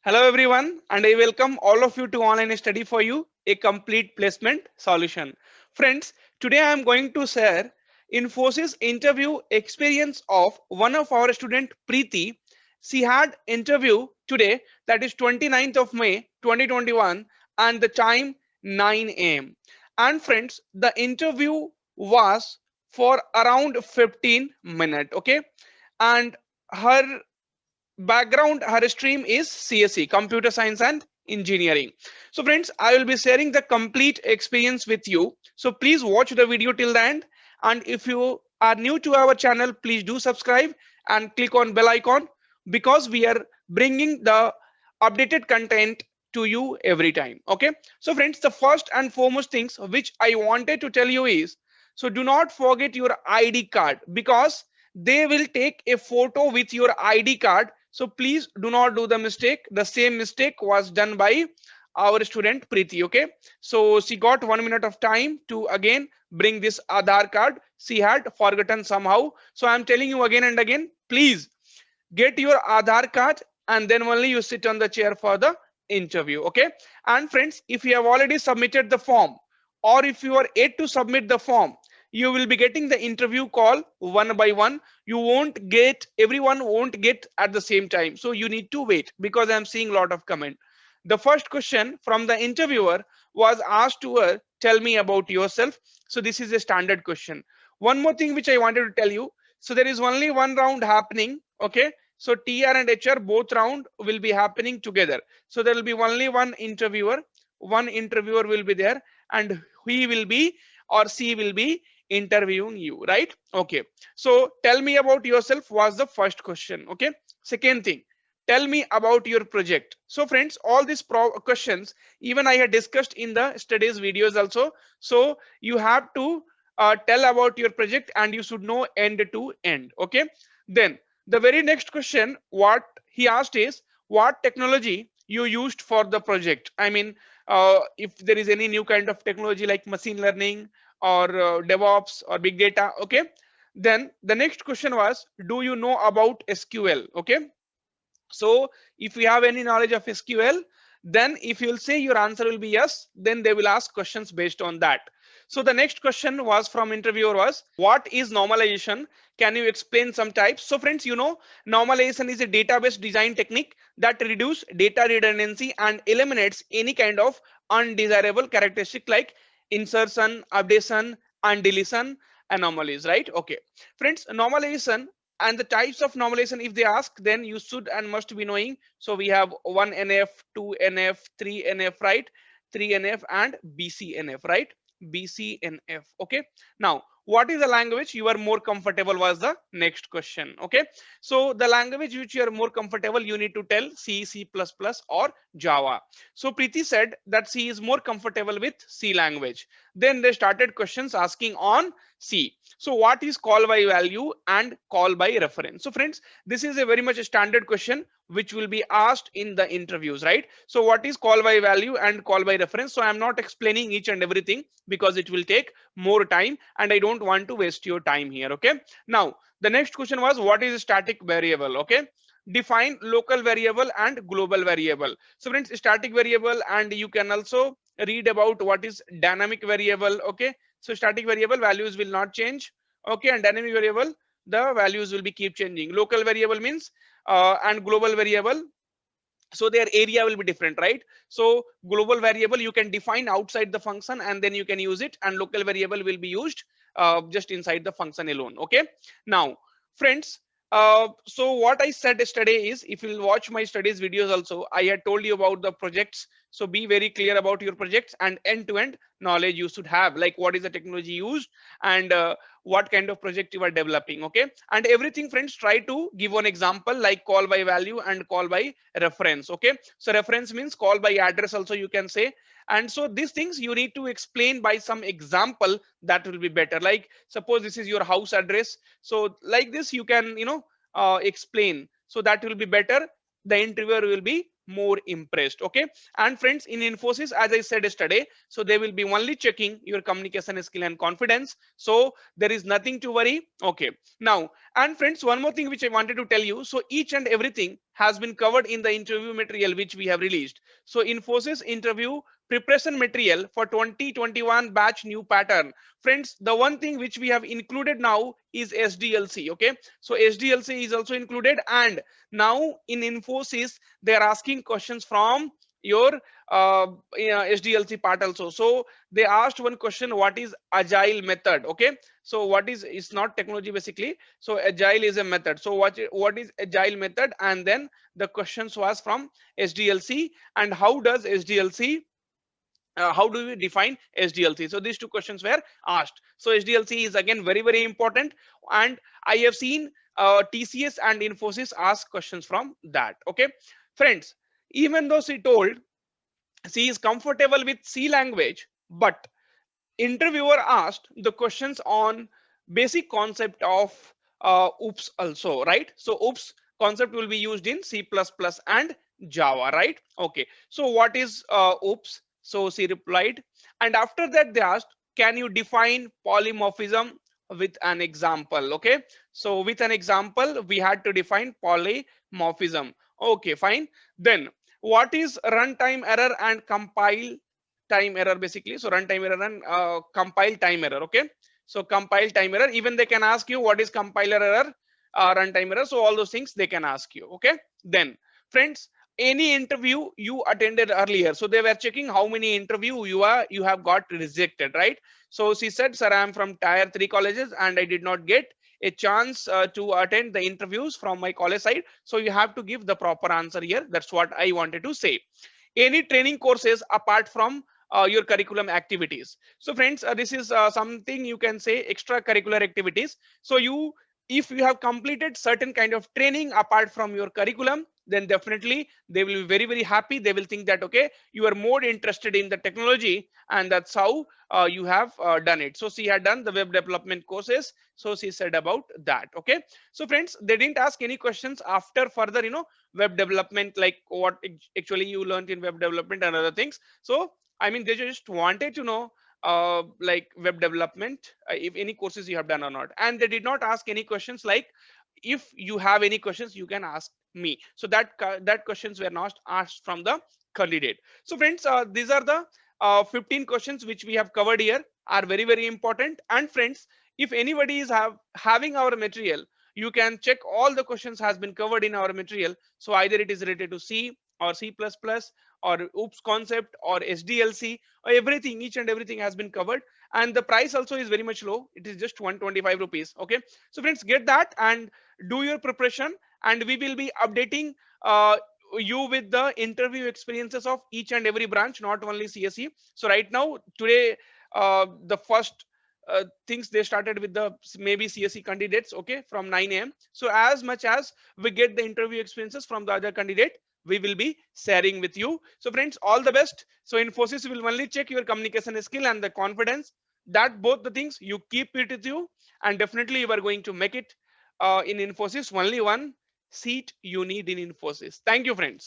Hello everyone, and I welcome all of you to Online Study for You, a complete placement solution. Friends, today I am going to share Infosys interview experience of one of our student Preeti. She had interview today, that is 29th of May 2021, and the time 9 a.m. And friends, the interview was for around 15 minutes, okay? And her background, her stream is CSE, computer science and engineering. So friends, I will be sharing the complete experience with you, so please watch the video till the end. And if you are new to our channel, please do subscribe and click on bell icon, because we are bringing the updated content to you every time. Okay, so friends, the first and foremost things which I wanted to tell you is, so do not forget your ID card, because they will take a photo with your ID card. So please do not do the mistake. The same mistake was done by our student Preeti. Okay, so she got 1 minute of time to again bring this Aadhaar card. She had forgotten somehow. So I'm telling you again and again, please get your Aadhaar card, and then only you sit on the chair for the interview. Okay, and friends, if you have already submitted the form, or if you are yet to submit the form, you will be getting the interview call one by one. You won't get, everyone won't get at the same time, so you need to wait, because I'm seeing a lot of comment. The first question from the interviewer was asked to her, tell me about yourself. So this is a standard question. One more thing which I wanted to tell you, so there is only one round happening. Okay, so TR and HR both round will be happening together. So there will be only one interviewer will be there, and he will be, or she will be, interviewing you, right? Okay, so tell me about yourself was the first question. Okay, second thing, tell me about your project. So friends, all these questions even I had discussed in the studies videos also. So you have to tell about your project, and you should know end to end. Okay, then the very next question what he asked is, what technology you used for the project. I mean, if there is any new kind of technology like machine learning, or DevOps, or big data. Okay, then the next question was, do you know about SQL? Okay, so if you have any knowledge of SQL, then if you'll say your answer will be yes, then they will ask questions based on that. So the next question was from interviewer was, what is normalization? Can you explain some types? So friends, you know, normalization is a database design technique that reduce data redundancy and eliminates any kind of undesirable characteristic like insertion, updation, and deletion anomalies, right? Okay, friends, normalization and the types of normalization, if they ask, then you should and must be knowing. So we have 1NF, 2NF, 3NF, right? 3NF and BCNF, right? BCNF. Okay, now what is the language you are more comfortable was the next question. Okay, so the language which you are more comfortable, you need to tell C, C++ or Java. So Preeti said that she is more comfortable with C language. Then they started questions asking on C. So what is call by value and call by reference? So friends, this is a very much a standard question which will be asked in the interviews, right? So what is call by value and call by reference? So I'm not explaining each and everything, because it will take more time and I don't want to waste your time here. Okay, now the next question was, what is a static variable? Okay, define local variable and global variable. So friends, static variable, and you can also read about what is dynamic variable. Okay, so static variable values will not change. Okay, and dynamic variable, the values will be keep changing. Local variable means and global variable, so their area will be different, right? So global variable you can define outside the function and then you can use it, and local variable will be used just inside the function alone. Okay, now friends, so what I said yesterday is, if you'll watch my studies videos also, I had told you about the projects. So be very clear about your projects, and end-to-end knowledge you should have, like what is the technology used, and what kind of project you are developing. Okay, and everything, friends, try to give one example like call by value and call by reference. Okay, so reference means call by address also you can say. And so these things you need to explain by some example, that will be better. Like suppose this is your house address, so like this you can explain, so that will be better. The interviewer will be more impressed. Okay, and friends, in Infosys, as I said yesterday, so they will be only checking your communication skill and confidence, so there is nothing to worry. Okay, now, and friends, one more thing which I wanted to tell you, so each and everything has been covered in the interview material which we have released. So Infosys interview preparation material for 2021 batch new pattern. Friends, the one thing which we have included now is SDLC. Okay, so SDLC is also included, and now in Infosys they are asking questions from your SDLC part also. So they asked one question, what is agile method? Okay, so what is, it's not technology basically, so agile is a method. So what is agile method? And then the questions was from SDLC, and how does SDLC, how do we define SDLC? So these two questions were asked. So SDLC is again very, very important, and I have seen TCS and Infosys ask questions from that. Okay, friends, even though she is comfortable with C language, but interviewer asked the questions on basic concept of OOPS also, right? So OOPS concept will be used in C++ and Java, right? Okay, so what is OOPS? So she replied, and after that they asked, can you define polymorphism with an example? Okay, so with an example we had to define polymorphism. Okay, fine. Then what is runtime error and compile time error basically? So runtime error and compile time error. Okay, so compile time error, even they can ask you what is compiler error, runtime error, so all those things they can ask you. Okay, then friends, any interview you attended earlier, so they were checking how many interview you have got rejected, right? So she said, sir, I am from tier 3 colleges and I did not get a chance to attend the interviews from my college side, so you have to give the proper answer here. That's what I wanted to say. Any training courses apart from your curriculum activities? So friends, this is something you can say extracurricular activities. So you, if you have completed certain kind of training apart from your curriculum, then definitely they will be very, very happy. They will think that okay, you are more interested in the technology, and that's how you have done it. So she had done the web development courses, so she said about that. Okay, so friends, they didn't ask any questions after further web development, like what actually you learned in web development and other things. So I mean, they just wanted to know like web development, if any courses you have done or not, and they did not ask any questions like, if you have any questions you can ask me. So that questions were not asked from the candidate. So friends, these are the 15 questions which we have covered here, are very, very important. And friends, if anybody is having our material, you can check all the questions has been covered in our material. So either it is related to C or C++ or OOPS concept or SDLC, or everything, each and everything has been covered. And the price also is very much low. It is just 125 rupees. Okay, so friends, get that and do your preparation, and we will be updating you with the interview experiences of each and every branch, not only CSE. So right now, today, the first things they started with the maybe CSE candidates, okay, from 9 a.m. So as much as we get the interview experiences from the other candidate, we will be sharing with you. So friends, all the best. So Infosys will only check your communication skill and the confidence, that both the things you keep it with you, and definitely you are going to make it in Infosys. Only one seat you need in Infosys. Thank you, friends.